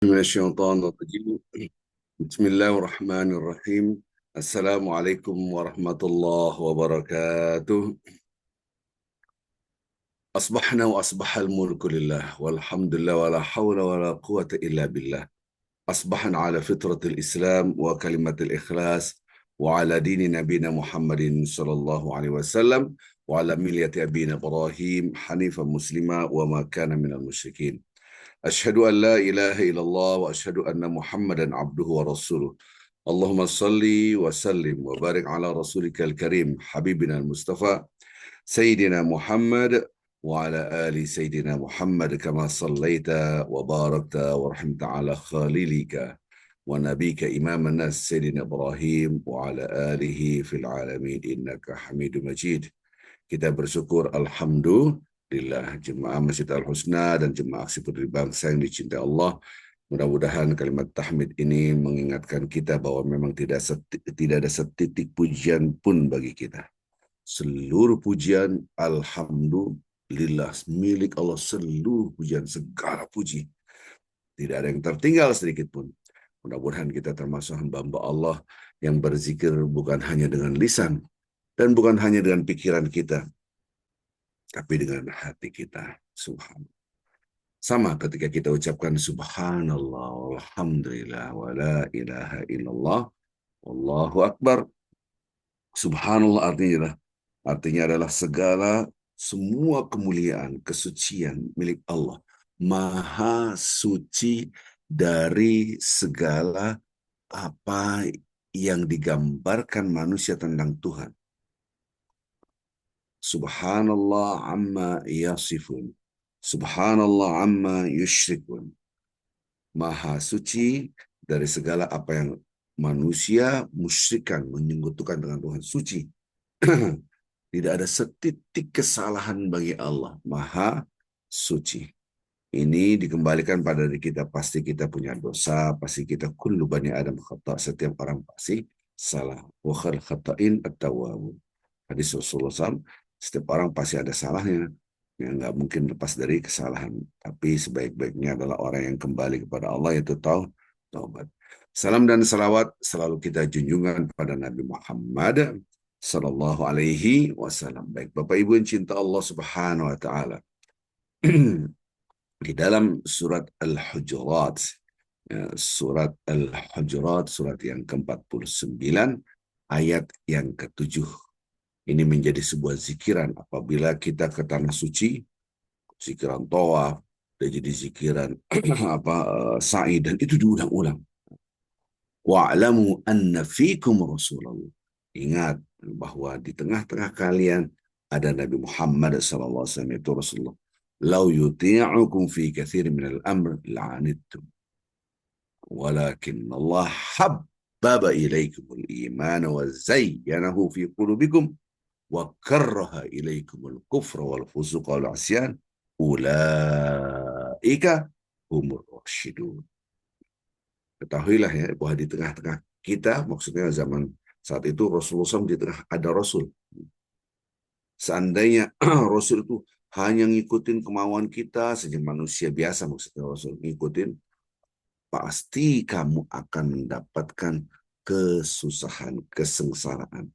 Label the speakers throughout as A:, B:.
A: من الشيطان الرجيم. بسم الله الرحمن الرحيم. السلام عليكم ورحمة الله وبركاته. أصبحنا وأصبح الملك لله والحمد لله ولا حول ولا قوة إلا بالله. أصبحنا على فطرة الإسلام وكلمة الإخلاص وعلى دين نبينا محمد صلى الله عليه وسلم وعلى ملة أبينا إبراهيم حنيفا مسلما وما كان من المشركين. أشهد أن لا إله إلا الله وأشهد أن محمدا عبده ورسوله. اللهم صل وسلم وبارك على رسولك الكريم حبيبنا المصطفى سيدنا محمد وعلى آل سيدنا محمد كما صليت وباركت ورحمت على خليلك ونبيك إمام الناس سيدنا إبراهيم وعلى آله في العالمين إنك حميد مجيد. Kita bersyukur alhamdulillah jemaah Masjid Al-Husna dan jemaah aksi peduli bangsa yang dicintai Allah. Mudah-mudahan kalimat tahmid ini mengingatkan kita bahwa memang tidak ada setitik pujian pun bagi kita. Seluruh pujian alhamdulillah milik Allah, seluruh pujian, segala puji. Tidak ada yang tertinggal sedikit pun. Mudah-mudahan kita termasuk hamba-hamba Allah yang berzikir bukan hanya dengan lisan dan bukan hanya dengan pikiran kita, tapi dengan hati kita. Subhanallah. Sama ketika kita ucapkan subhanallah, alhamdulillah, wa la ilaha illallah, wallahu akbar. Subhanallah artinya adalah semua kemuliaan, kesucian milik Allah. Maha suci dari segala apa yang digambarkan manusia tentang Tuhan. Subhanallah amma yasifun. Subhanallah amma yushrikun. Maha suci dari segala apa yang manusia musyrikan, menyekutukan dengan Tuhan. Suci. Tidak ada setitik kesalahan bagi Allah. Maha suci. Ini dikembalikan pada diri kita. Pasti kita punya dosa. Pasti kita kullu bani Adam khata'. Setiap orang pasti salah. Wa khairul khata'in at-tawwabun. Hadis Rasulullah SAW. Setiap orang pasti ada salahnya, yang nggak mungkin lepas dari kesalahan. Tapi sebaik-baiknya adalah orang yang kembali kepada Allah, yaitu taubat. Salam dan salawat selalu kita junjungan pada Nabi Muhammad Sallallahu Alaihi Wasallam. Baik Bapak Ibu yang cinta Allah Subhanahu Wa Taala. Di dalam surat Al-Hujurat, surat Al-Hujurat, surat yang ke-49, ayat yang ke-7. Ini menjadi sebuah zikiran apabila kita ke tanah suci, zikiran tawaf, dan jadi zikiran sa'i, dan itu diulang-ulang. Wa'lamu anna fikum Rasulullah. Ingat bahwa di tengah-tengah kalian ada Nabi Muhammad SAW, itu Rasulullah. Lau yuti'ukum fi kathir minal amr la'anittum. Walakin Allah habbaba ilaikumul iman wa zayyanahu fi qulubikum wa karraha ilaikumul kufra wal fusuqa wal asyan ulaika humur rasyidun. Ketahuilah ya bahwa di tengah-tengah kita, maksudnya zaman saat itu Rasulullah SAW, di tengah ada Rasul. Seandainya Rasul itu hanya ngikutin kemauan kita saja, manusia biasa maksudnya Rasul ngikutin, pasti kamu akan mendapatkan kesusahan, kesengsaraan.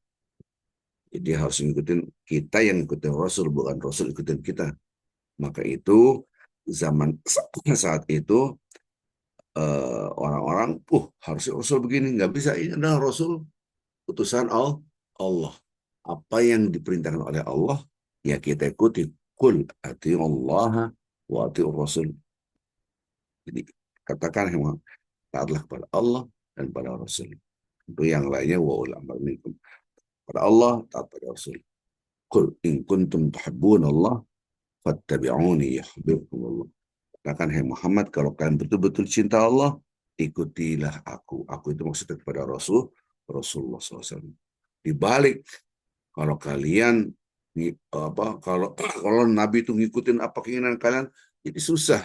A: Jadi harus ngikutin, kita yang ngikutin Rasul, bukan Rasul ikutin kita. Maka itu zaman saat itu orang-orang, harusnya Rasul begini, nggak bisa. Ini adalah Rasul utusan Allah. Apa yang diperintahkan oleh Allah, ya kita ikuti. Qul ati'ullaha wa ati'ur Rasul. Jadi katakan memang taatlah kepada Allah dan pada Rasul. Itu yang lainnya wa ulama minkum. Pada Allah, taat pada Rasul. Qul in kuntum tuhibbunallah fattabi'uni yuhibbukumullah. Katakan, hai Muhammad, kalau kalian betul-betul cinta Allah, ikutilah aku. Aku itu maksudnya kepada Rasulullah SAW. Dibalik, kalau kalian kalau Nabi itu ngikutin apa keinginan kalian, jadi susah.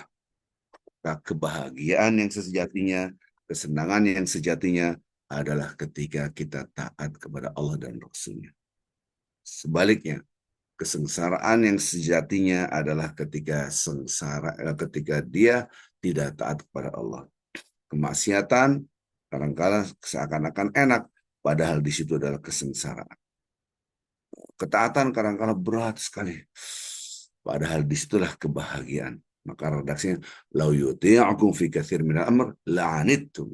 A: Nah, kebahagiaan yang sejatinya, kesenangan yang sejatinya adalah ketika kita taat kepada Allah dan Rasulnya. Sebaliknya, kesengsaraan yang sejatinya adalah ketika dia tidak taat kepada Allah. Kemaksiatan kadang-kadang seakan-akan enak, padahal di situ adalah kesengsaraan. Ketaatan kadang-kadang berat sekali, padahal disitulah kebahagiaan. Maka redaksinya, lau yuti'akum fi katsir minal amr la'anittum.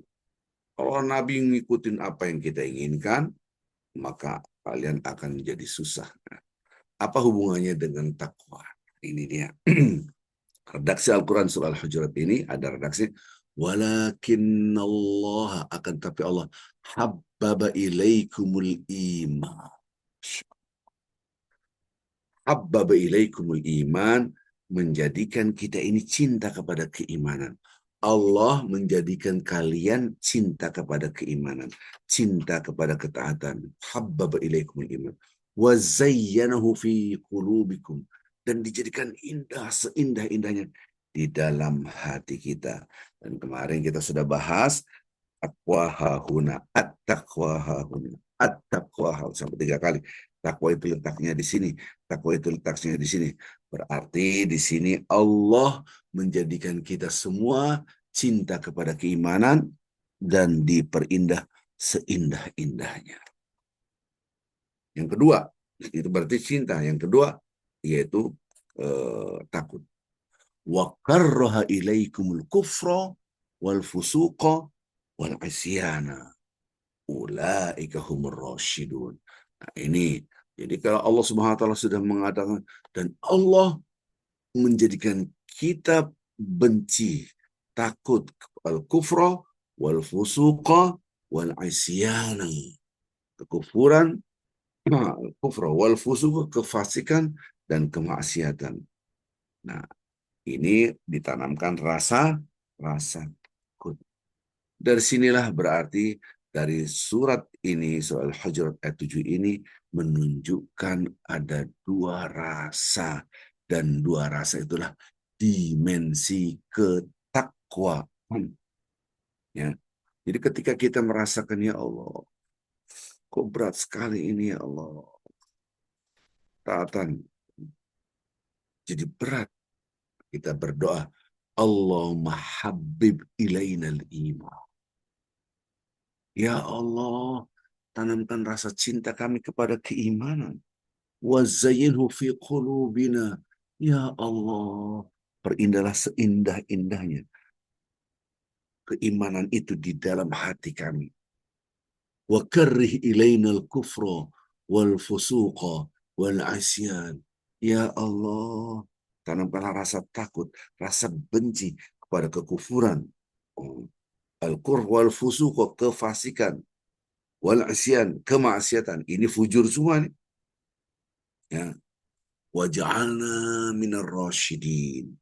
A: Kalau Nabi ngikutin apa yang kita inginkan, maka kalian akan menjadi susah. Apa hubungannya dengan takwa? Ini dia. Redaksi Al-Quran surah Al-Hujurat ini ada redaksi walakin Allah, akan tapi Allah habbaba ilaikumul iman. Habbaba ilaikumul iman, menjadikan kita ini cinta kepada keimanan. Allah menjadikan kalian cinta kepada keimanan, cinta kepada ketaatan. Habbaba ilaikumul iman. Wa zayyanahu fi qulubikum, dan dijadikan indah seindah-indahnya di dalam hati kita. Dan kemarin kita sudah bahas taqwa hahuna, at-taqwa hahuna, at-taqwa sampai 3 kali. Takwa itu letaknya di sini, takwa itu letaknya di sini. Berarti di sini Allah menjadikan kita semua cinta kepada keimanan dan diperindah seindah-indahnya. Yang kedua, itu berarti cinta. Yang kedua, yaitu takut. Wa karraha ilaikumul kufra wal fusuqa wal isyana ulaika humur rasyidun. Nah, ini jadi kalau Allah Subhanahu wa taala sudah mengatakan dan Allah menjadikan kita benci, takut al kufra wal fusuqa wal isyana, kekufuran, al kufra wal fusuqa, kefasikan dan kemaksiatan. Nah, ini ditanamkan rasa takut. Dari sinilah berarti dari surat ini, soal Hujurat ayat 7 ini menunjukkan ada 2 rasa. Dan 2 rasa itulah dimensi ketakwaan. Ya. Jadi ketika kita merasakan, ya Allah, kok berat sekali ini ya Allah. Taatan jadi berat. Kita berdoa, Allahumma habib ilainal iman. Ya Allah, tanamkan rasa cinta kami kepada keimanan. Wazayyinhu fi qulubina. Ya Allah, perindahlah seindah-indahnya keimanan itu di dalam hati kami. Wa karrih ilainal kufra wal fusuqa wal asyan. Ya Allah, tanamkanlah rasa takut, rasa benci kepada kekufuran. Al-kur wal fusuqa, kefasikan. Wal asyan, kemaksiatan. Ini fujur semua nih. Ya. Waj'alna minar rasyidin.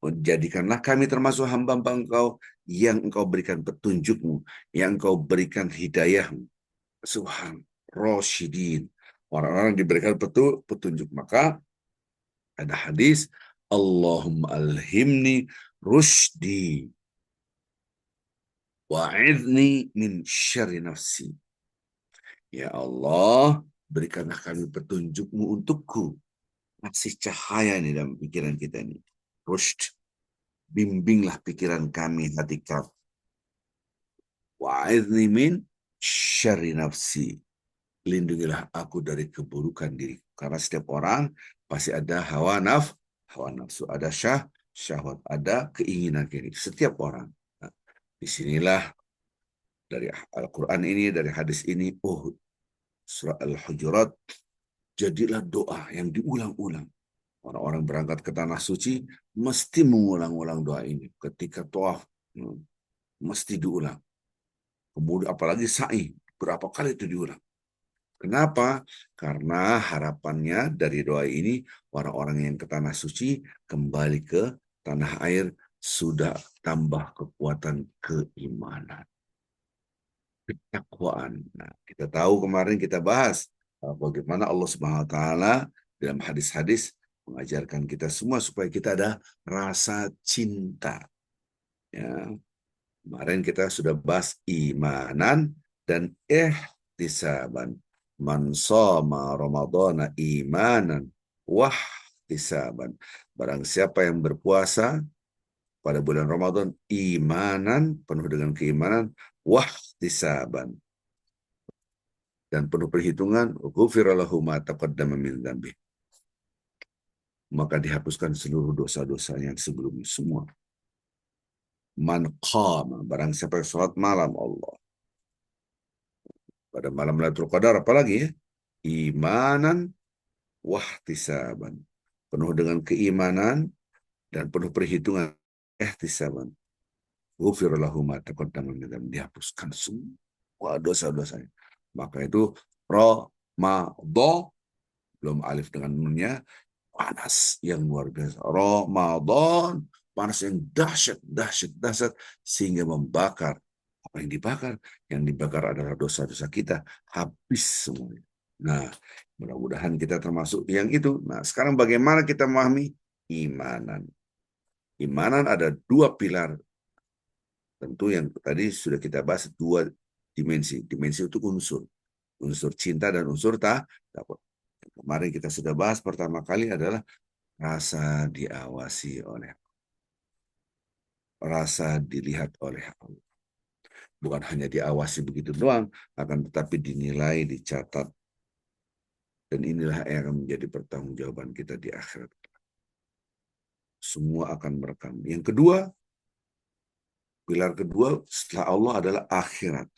A: Jadikanlah kami termasuk hamba-hamba Engkau yang Engkau berikan petunjukmu, yang Engkau berikan hidayahmu. Subhan, rasyidin. Orang-orang diberikan petunjuk. Maka ada hadis, Allahumma alhimni rushdi wa'idni min syarri nafsi. Ya Allah, berikanlah kami petunjukmu untukku. Kasih cahaya nih dalam pikiran kita ini. Rushd. Bimbinglah pikiran kami, hati kami. Wa'idni min syarri nafsi. Lindungilah aku dari keburukan diri. Karena setiap orang pasti ada hawa nafsu, ada syahwat, ada keinginan diri. Setiap orang. Nah, disinilah dari Al-Quran ini, dari hadis ini, surah Al-Hujurat, jadilah doa yang diulang-ulang. Orang-orang berangkat ke tanah suci mesti mengulang-ulang doa ini. Ketika tawaf mesti diulang. Kemudian apalagi sa'i, berapa kali itu diulang. Kenapa? Karena harapannya dari doa ini orang-orang yang ke tanah suci kembali ke tanah air sudah tambah kekuatan keimanan, ketakwaan. Nah, kita tahu kemarin kita bahas bagaimana Allah Subhanahu wa taala dalam hadis-hadis mengajarkan kita semua supaya kita ada rasa cinta. Ya, kemarin kita sudah bahas imanan dan ihtisaban. Man shoma Ramadhana imanan wahtisaban. Barang siapa yang berpuasa pada bulan Ramadan imanan, penuh dengan keimanan, wahtisaban, dan penuh perhitungan, ghufira lahu ma taqaddama min dzambi, maka dihapuskan seluruh dosa-dosa yang sebelumnya semua. Man qama, barang siapa yang salat malam Allah pada malam Lailatul Qadar, apalagi ya, imanan wahtisaban, penuh dengan keimanan dan penuh perhitungan, ihtisaban, ghufira lahu ma taqaddama min dzambi, dihapuskan semua dosa-dosanya. Maka itu Ramadan, belum alif dengan nunnya, panas yang luar biasa. Ramadan, panas yang dahsyat, dahsyat, dahsyat, sehingga membakar. Apa yang dibakar? Yang dibakar adalah dosa-dosa kita, habis semuanya. Nah, mudah-mudahan kita termasuk yang itu. Nah, sekarang bagaimana kita memahami imanan? Imanan ada dua pilar. Tentu yang tadi sudah kita bahas, dua dimensi. Dimensi itu unsur. Unsur cinta dan unsur takut. Kemarin kita sudah bahas pertama kali adalah rasa diawasi oleh, rasa dilihat oleh Allah. Bukan hanya diawasi begitu doang, akan tetapi dinilai, dicatat. Dan inilah yang akan menjadi pertanggungjawaban kita di akhirat. Semua akan merekam. Yang kedua, pilar kedua setelah Allah adalah akhirat.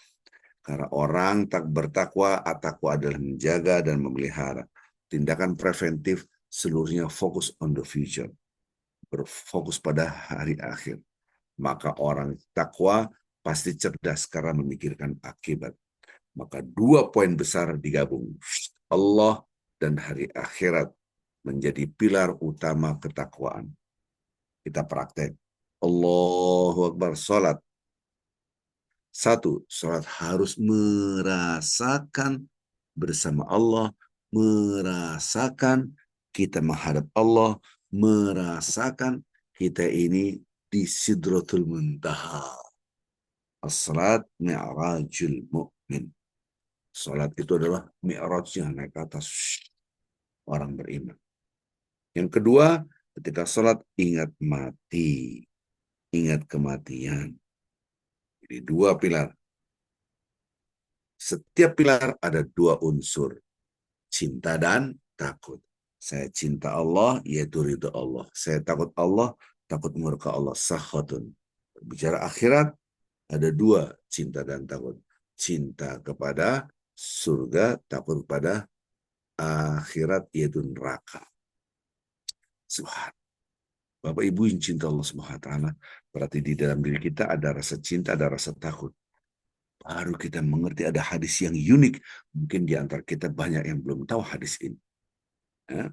A: Karena orang tak bertakwa, takwa adalah menjaga dan memelihara. Tindakan preventif seluruhnya fokus on the future. Berfokus pada hari akhir. Maka orang takwa pasti cerdas karena memikirkan akibat. Maka dua poin besar digabung. Allah dan hari akhirat menjadi pilar utama ketakwaan. Kita praktek. Allahu Akbar, salat. Satu, salat harus merasakan bersama Allah, merasakan kita menghadap Allah, merasakan kita ini di Sidratul Muntaha. As-salat mi'rajul mu'min. Salat itu adalah mi'rajnya, naik ke atas orang beriman. Yang kedua, ketika salat ingat mati, ingat kematian. Jadi dua pilar. Setiap pilar ada dua unsur, cinta dan takut. Saya cinta Allah, yaitu ridha Allah. Saya takut Allah, takut murka Allah. Sakhatun. Bicara akhirat, ada dua, cinta dan takut. Cinta kepada surga, takut kepada akhirat, yaitu neraka. Subhan. Bapak Ibu yang cinta Allah Subhanahu wa taala, berarti di dalam diri kita ada rasa cinta, ada rasa takut. Baru kita mengerti ada hadis yang unik. Mungkin di antara kita banyak yang belum tahu hadis ini. Ya.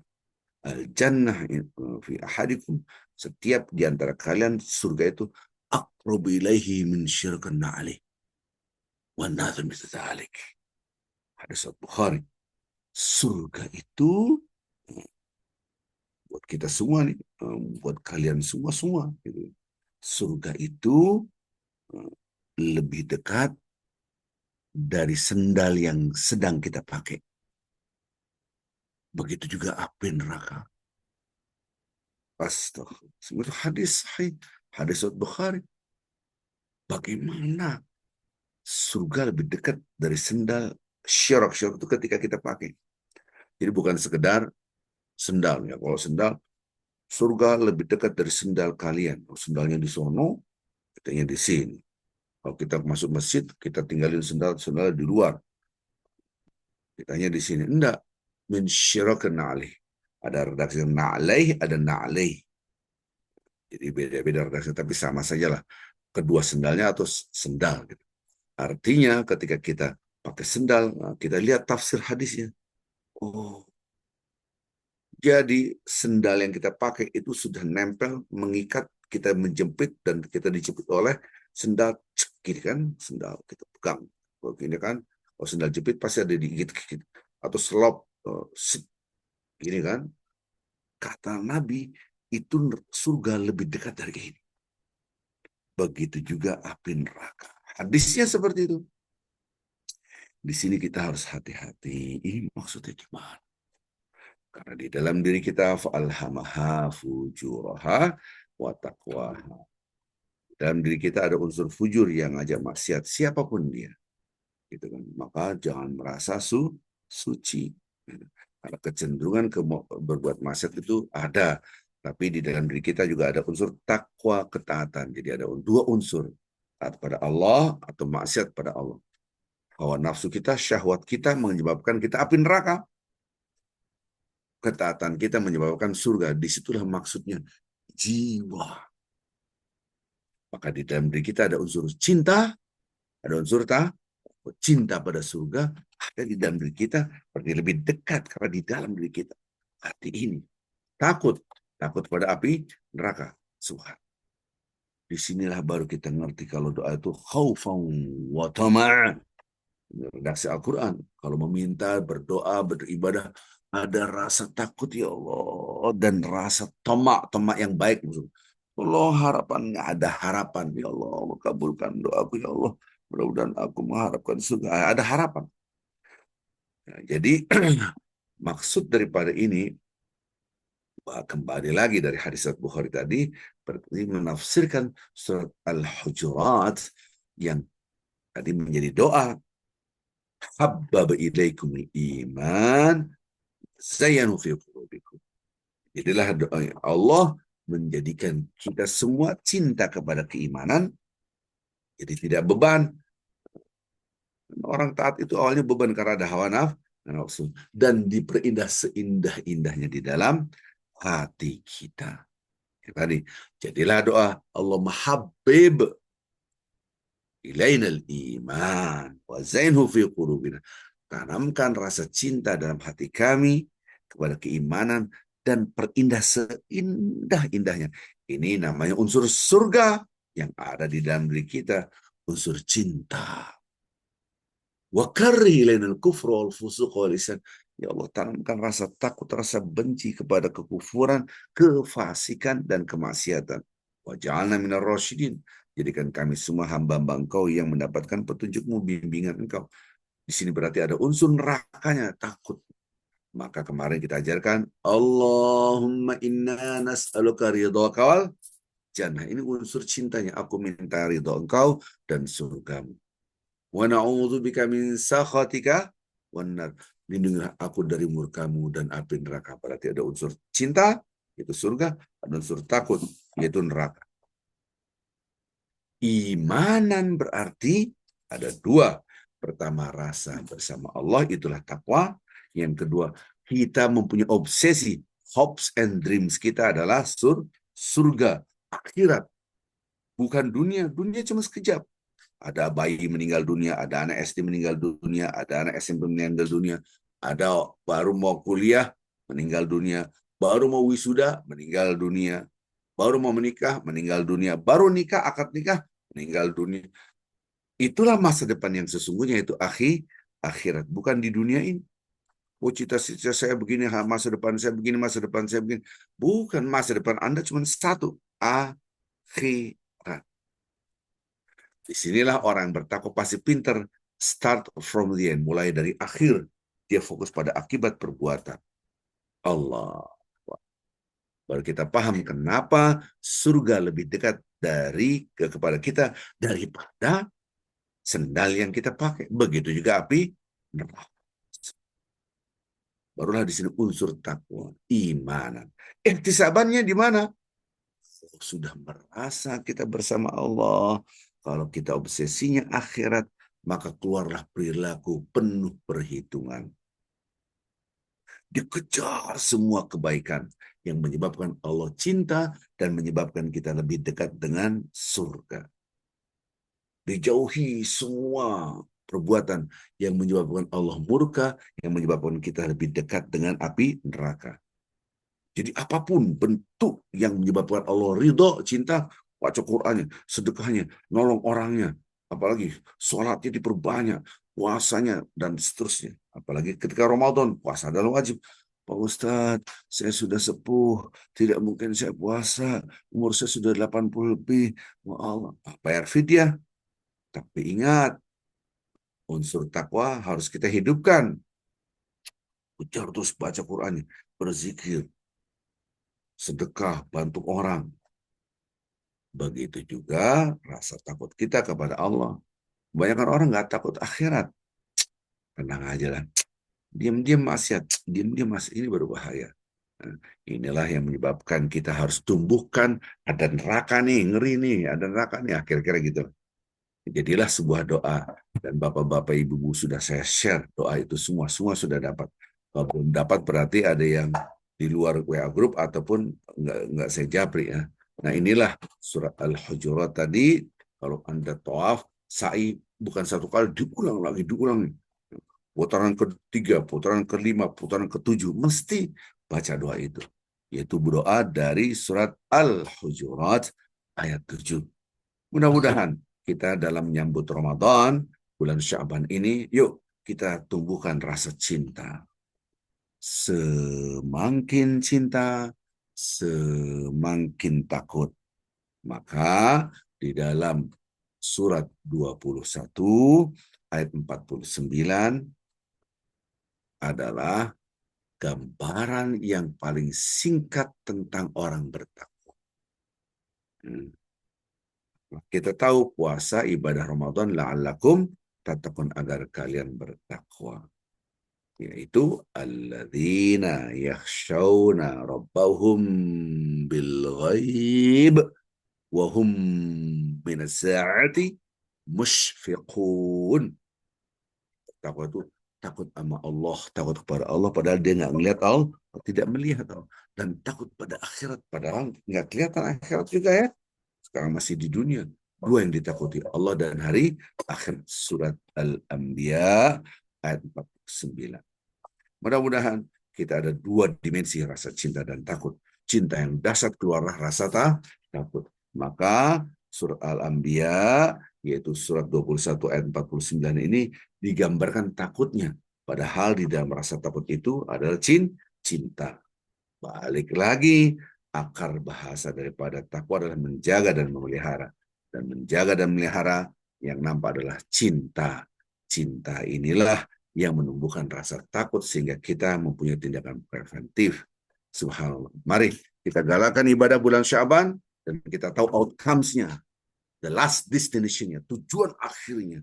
A: Al-jannah fi ahadikum. Setiap di antara kalian surga itu aqrabu ilaihi min syirkan na'alih. Wa nadhum bitalik. Hadis Bukhari. Surga itu buat kita semua nih, buat kalian semua gitu. Surga itu lebih dekat dari sendal yang sedang kita pakai. Begitu juga api neraka. Astagfirullah. Itu hadis sahih, hadis Bukhari. Bagaimana surga lebih dekat dari sendal syarok. Syarok itu ketika kita pakai. Jadi bukan sekedar sendal ya. Kalau sendal, surga lebih dekat dari sendal kalian. Kalau sendalnya di sono, kitanya di sini. Kalau kita masuk masjid, kita tinggalin sendal di luar. Kitanya di sini. Enggak. Min syirok na'alih. Ada redaksi na'alaih, ada na'alaih. Jadi beda-beda redaksi, tapi sama saja lah. Kedua sendalnya atau sendal. Gitu. Artinya ketika kita pakai sendal, kita lihat tafsir hadisnya. Oh, jadi sendal yang kita pakai itu sudah nempel, mengikat, kita menjepit, dan kita dijepit oleh sendal. Gini kan, sendal kita pegang. Kalau gini kan, kalau sendal jepit pasti ada digigit-gigit. Atau selop, gini kan. Kata Nabi, itu surga lebih dekat dari ini. Begitu juga api neraka. Hadisnya seperti itu. Di sini kita harus hati-hati. Ini maksudnya gimana? Karena di dalam diri kita fa'alhamaha fujuraha wa taqwaha. Dalam diri kita ada unsur fujur yang ngajak maksiat, siapapun dia. Gitu kan. Maka jangan merasa suci. Karena kecenderungan ke berbuat maksiat itu ada. Tapi di dalam diri kita juga ada unsur takwa, ketaatan. Jadi ada dua unsur. Taat pada Allah atau maksiat pada Allah. Hawa nafsu kita, syahwat kita menyebabkan kita api neraka. Ketaatan kita menyebabkan surga. Disitulah maksudnya jiwa. Maka di dalam diri kita ada unsur cinta, ada unsur cinta pada surga, ada di dalam diri kita, berarti lebih dekat karena di dalam diri kita. Hati ini takut pada api neraka. Subhan. Disinilah baru kita ngerti kalau doa itu khaufan wa tama'an. Redaksi Al-Quran. Kalau meminta, berdoa, beribadah, ada rasa takut ya Allah dan rasa tamak yang baik. Allah harapannya ada harapan ya Allah, kabulkan doaku ya Allah. Mudah-mudahan aku mengharapkan surga. Ada harapan. Nah, jadi maksud daripada ini kembali lagi dari hadis Bukhari tadi berarti menafsirkan surat Al-Hujurat yang tadi menjadi doa habbaba ilaikumul iman zayyanu fi qulubikum. Jadilah doa Allah menjadikan kita semua cinta kepada keimanan, jadi tidak beban. Orang taat itu awalnya beban karena ada hawa nafsu dan diperindah seindah-indahnya di dalam hati kita. Ya, tadi jadilah doa Allah mahabbib ilainal iman wa zainhu fi qulubina. Tanamkan rasa cinta dalam hati kami kepada keimanan dan perindah seindah-indahnya. Ini namanya unsur surga yang ada di dalam diri kita, unsur cinta. Wa karri ilainal kufra wal fusuq wal isyan. Ya Allah, tanamkan rasa takut, rasa benci kepada kekufuran, kefasikan, dan kemaksiatan. Wa ja'alna minar rasyidin. Jadikan kami semua hamba-hamba Engkau yang mendapatkan petunjukmu, bimbingan Engkau. Di sini berarti ada unsur nerakanya, takut. Maka kemarin kita ajarkan, Allahumma inna nas'aluka ridhaka wal jannah. Ini unsur cintanya. Aku minta ridho Engkau dan surgamu. Wa na'udzubika min sakhatika wan nar. Lindungilah aku dari murkamu dan api neraka. Berarti ada unsur cinta, itu surga, ada unsur takut, yaitu neraka. Imanan berarti ada dua. Pertama, rasa bersama Allah, itulah takwa. Yang kedua, kita mempunyai obsesi. Hopes and dreams kita adalah surga, akhirat. Bukan dunia. Dunia cuma sekejap. Ada bayi meninggal dunia, ada anak SD meninggal dunia, ada anak SMP meninggal dunia, ada baru mau kuliah meninggal dunia, baru mau wisuda meninggal dunia, baru mau menikah meninggal dunia, baru nikah akad nikah meninggal dunia. Itulah masa depan yang sesungguhnya, itu akhirat, bukan di dunia ini. Oh, cita-cita saya begini, masa depan saya begini, masa depan saya begini. Bukan, masa depan Anda cuma satu, akhirat. Disinilah orang yang bertakwa pasti pintar. Start from the end, mulai dari akhir. Dia fokus pada akibat perbuatan. Allah. Baru kita paham kenapa surga lebih dekat kepada kita daripada sendal yang kita pakai. Begitu juga api neraka. Barulah di sini unsur takwa, imanan. Ihtisabannya di mana? Sudah merasa kita bersama Allah. Kalau kita obsesinya akhirat, maka keluarlah perilaku penuh perhitungan. Dikejar semua kebaikan yang menyebabkan Allah cinta dan menyebabkan kita lebih dekat dengan surga. Dijauhi semua perbuatan yang menyebabkan Allah murka, yang menyebabkan kita lebih dekat dengan api neraka. Jadi apapun bentuk yang menyebabkan Allah ridho, cinta, baca Qur'annya, sedekahnya, nolong orangnya, apalagi sholatnya diperbanyak, puasanya, dan seterusnya. Apalagi ketika Ramadan, puasa adalah wajib. Pak Ustadz, saya sudah sepuh, tidak mungkin saya puasa, umur saya sudah 80 lebih. Ya Allah, bayar fidyah. Tapi ingat, unsur takwa harus kita hidupkan. Ujar terus baca Qur'annya, berzikir, sedekah, bantu orang. Begitu juga rasa takut kita kepada Allah. Kebanyakan orang nggak takut akhirat. Tenang aja lah. Diam-diam maksiat. Diam-diam maksiat. Ini berbahaya. Nah, inilah yang menyebabkan kita harus tumbuhkan ada neraka nih, ngeri nih, ada neraka nih, akhir-akhir gitu. Jadilah sebuah doa dan bapak-bapak ibu-ibu sudah saya share doa itu semua sudah dapat. Kalau belum dapat berarti ada yang di luar WA group ataupun nggak saya japri ya. Nah inilah surat Al-Hujurat tadi. Kalau Anda tawaf, sa'i bukan satu kali, diulang lagi, diulang. Putaran ketiga, putaran kelima, putaran ketujuh, mesti baca doa itu. Yaitu berdoa dari surat Al-Hujurat ayat 7. Mudah-mudahan kita dalam menyambut Ramadan, bulan Sya'ban ini, yuk kita tumbuhkan rasa cinta. Semakin cinta, semakin takut. Maka di dalam surat 21 ayat 49 adalah gambaran yang paling singkat tentang orang bertakwa. Kita tahu puasa ibadah Ramadan la'allakum tattaqun agar kalian bertakwa. Yaitu alladzina yakhshawna rabbahum bil ghaib wa hum minas sa'ati mushfiqun. Takwa itu takut sama Allah, takut kepada Allah padahal dia nggak melihat Allah, tidak melihat Allah, dan takut pada akhirat padahal nggak kelihatan akhirat juga ya. Sekarang masih di dunia. Dua yang ditakuti, Allah dan hari akhir. Surat Al-Anbiya ayat 49. Mudah-mudahan kita ada dua dimensi rasa cinta dan takut. Cinta yang dahsyat keluarlah rasa takut. Maka surat Al-Anbiya yaitu surat 21 ayat 49 ini digambarkan takutnya. Padahal di dalam rasa takut itu adalah cinta. Balik lagi, akar bahasa daripada takwa adalah menjaga dan memelihara. Dan menjaga dan memelihara yang nampak adalah cinta. Cinta inilah yang menumbuhkan rasa takut sehingga kita mempunyai tindakan preventif. Subhanallah. Mari kita galakan ibadah bulan Syaban dan kita tahu outcomes-nya, the last destination-nya, tujuan akhirnya,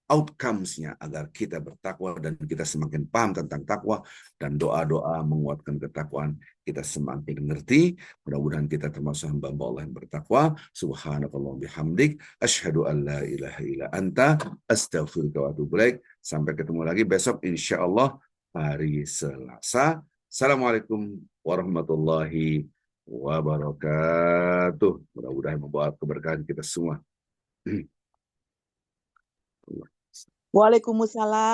A: outcomes-nya agar kita bertakwa dan kita semakin paham tentang takwa dan doa-doa menguatkan ketakwaan kita semakin mengerti. Mudah-mudahan kita termasuk hamba Allah yang bertakwa. Subhanakallah bihamdik asyhadu an la ilaha illa anta astaghfiruka wa atubu ilaik. Sampai ketemu lagi besok insyaallah hari Selasa. Assalamualaikum warahmatullahi wabarakatuh. Mudah-mudahan membawa keberkahan kita semua.
B: Waalaikumsalam.